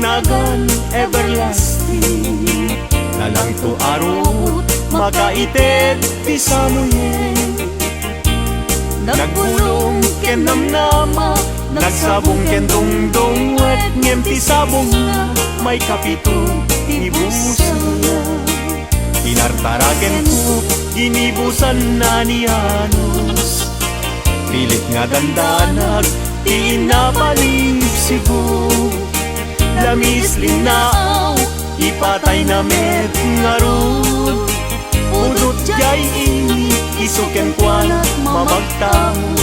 nagan everlasting. Nalang to arot makaited ti samoyen. Nagbulong ken namnama, nagsabong ken dongdong wet ngem ti sabong na may kapito ti busaya. Tinartaraken ko ginibusan na ni Anos, pilit nga dandanag ti napalisigo. Lamis linaaw ipatay na met ngarud, udot jay ini isuken kwanat mamagtamo.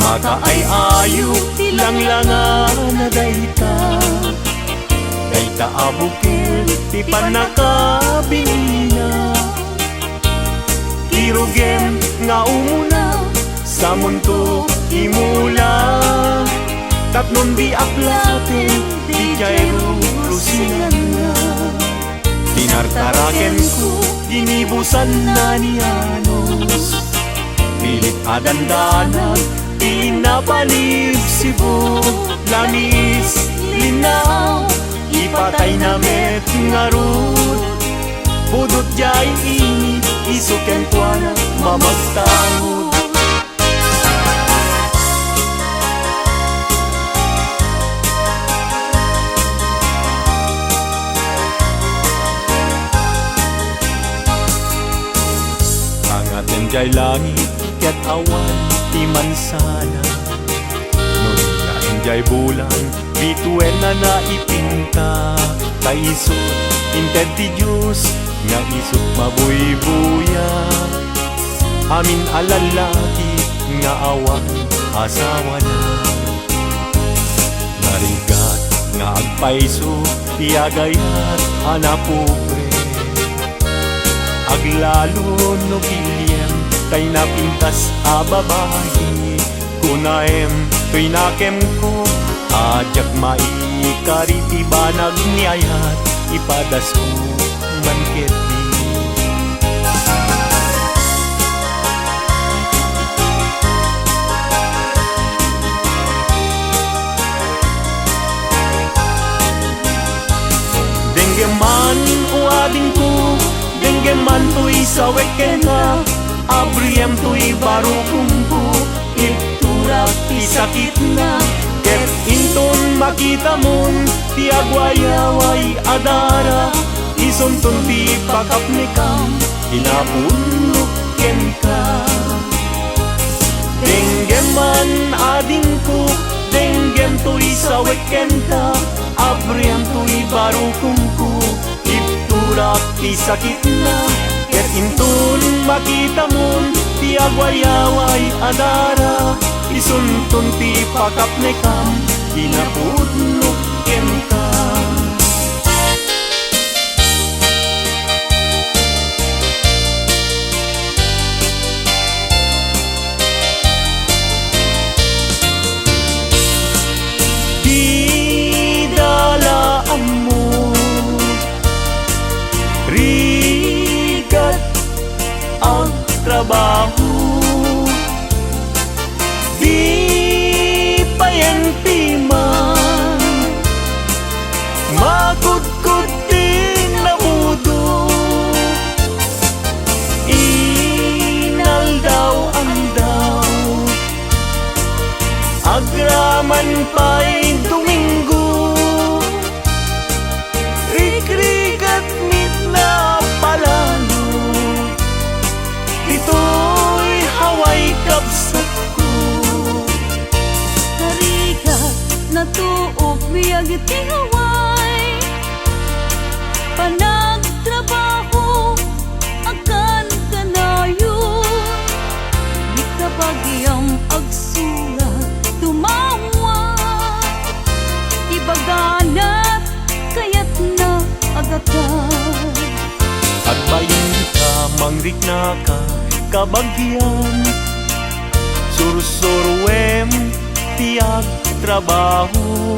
Maka ay ayo lang-langan na dayta, dayta abukil ti panakabingina. Irugem nga umuna sa mundo imula, tapnon di aplaten di jayro lusinan na. Tinartaraken ko ginibusan na ni Anos, pilit adandanag pinapalib sibo. Lamis linaw ipatay na met ngarud, pudot jay ini isuken kuana mamagtangod. Angaten jay langit ket awan ti mansana, no jay bulan bituen na naipinta. Kaisot inted ti Diyos nga isot mabuybuya, amin alalaki nga awan asawa na. Narigat nga agpaiso ti agayat anapobre, aglalo no kiliem tay napintas a babae. Kunaem to'y nakem ko ajak maikariti banag niayat, ipadas ko manket di. Denggeman o ading ko, denggeman to'y sawek kena, abriem to'y barukungko, iturak ti sakit na. Ket inton makita mon ti agwayaway adara, isuntun ti pakapnikam inapunok ken ka. Denggeman ading ko, denggem to'y sawek ken ka, abriem to'y barukungko, iturak ti sakit na. Ket inton makita mon ti agwayaway adara, isuntun ti pakapnekam inapudnok ken ka. Di dalaan mo rigat ang trabaho, di payenti man makudkud din na mudo. Inaldaw ang daw agraman pa'y Domingo, rikrigat mit na palalo, ito'y haway kapsat ko. Harigat na tuog miyag iti haway, panagtrabaho akan kanayon, di kabagyang agsulat tumawa, ibaganat kayat na agatan. Agbayin ka, mangrik na ka, kabagyan, Sursurwem tiyak trabaho,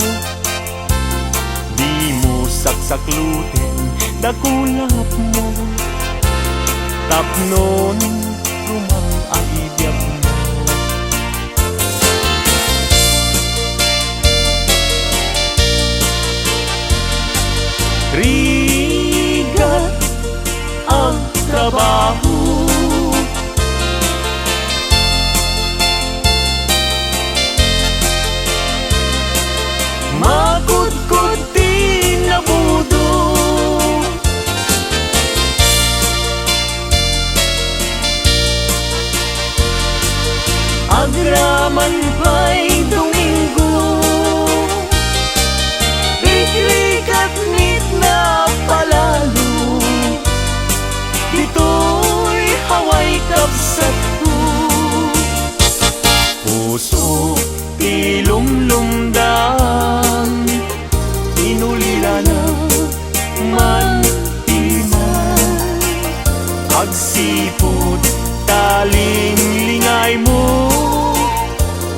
di mo saksaklutin dakulap mo, tapnon rumang aibiyag mo. Rigat ang trabaho, magkudkod di nabudo, agraman pa'y Domingo, rikrikat mit na palalo, dito'y haway kapsat ko, puso ilumlumdan, inulila na man timan, agsipot taling lingay mo,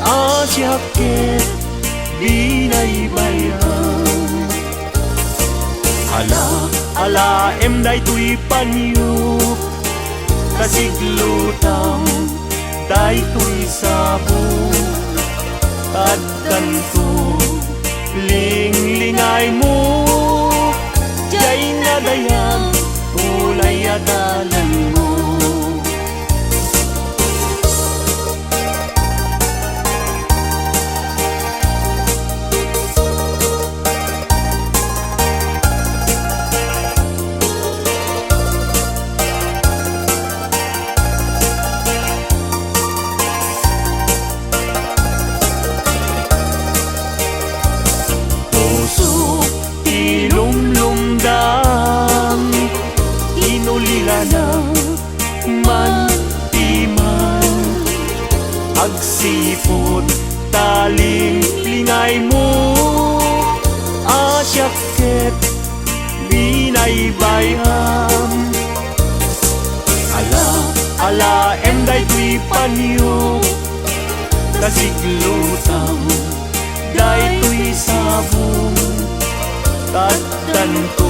asyakit binaybayan. Ala day tuy panyo, kasiglutang day tuy sabo, at kanto linglingay mo, jay nadayag ulay adalan mo. Inulila na man timan, agsipot taling lingay mo, asyakit binaybayam. Ala day tuy panyo, kasiglutang day tuy sabong, taddan ko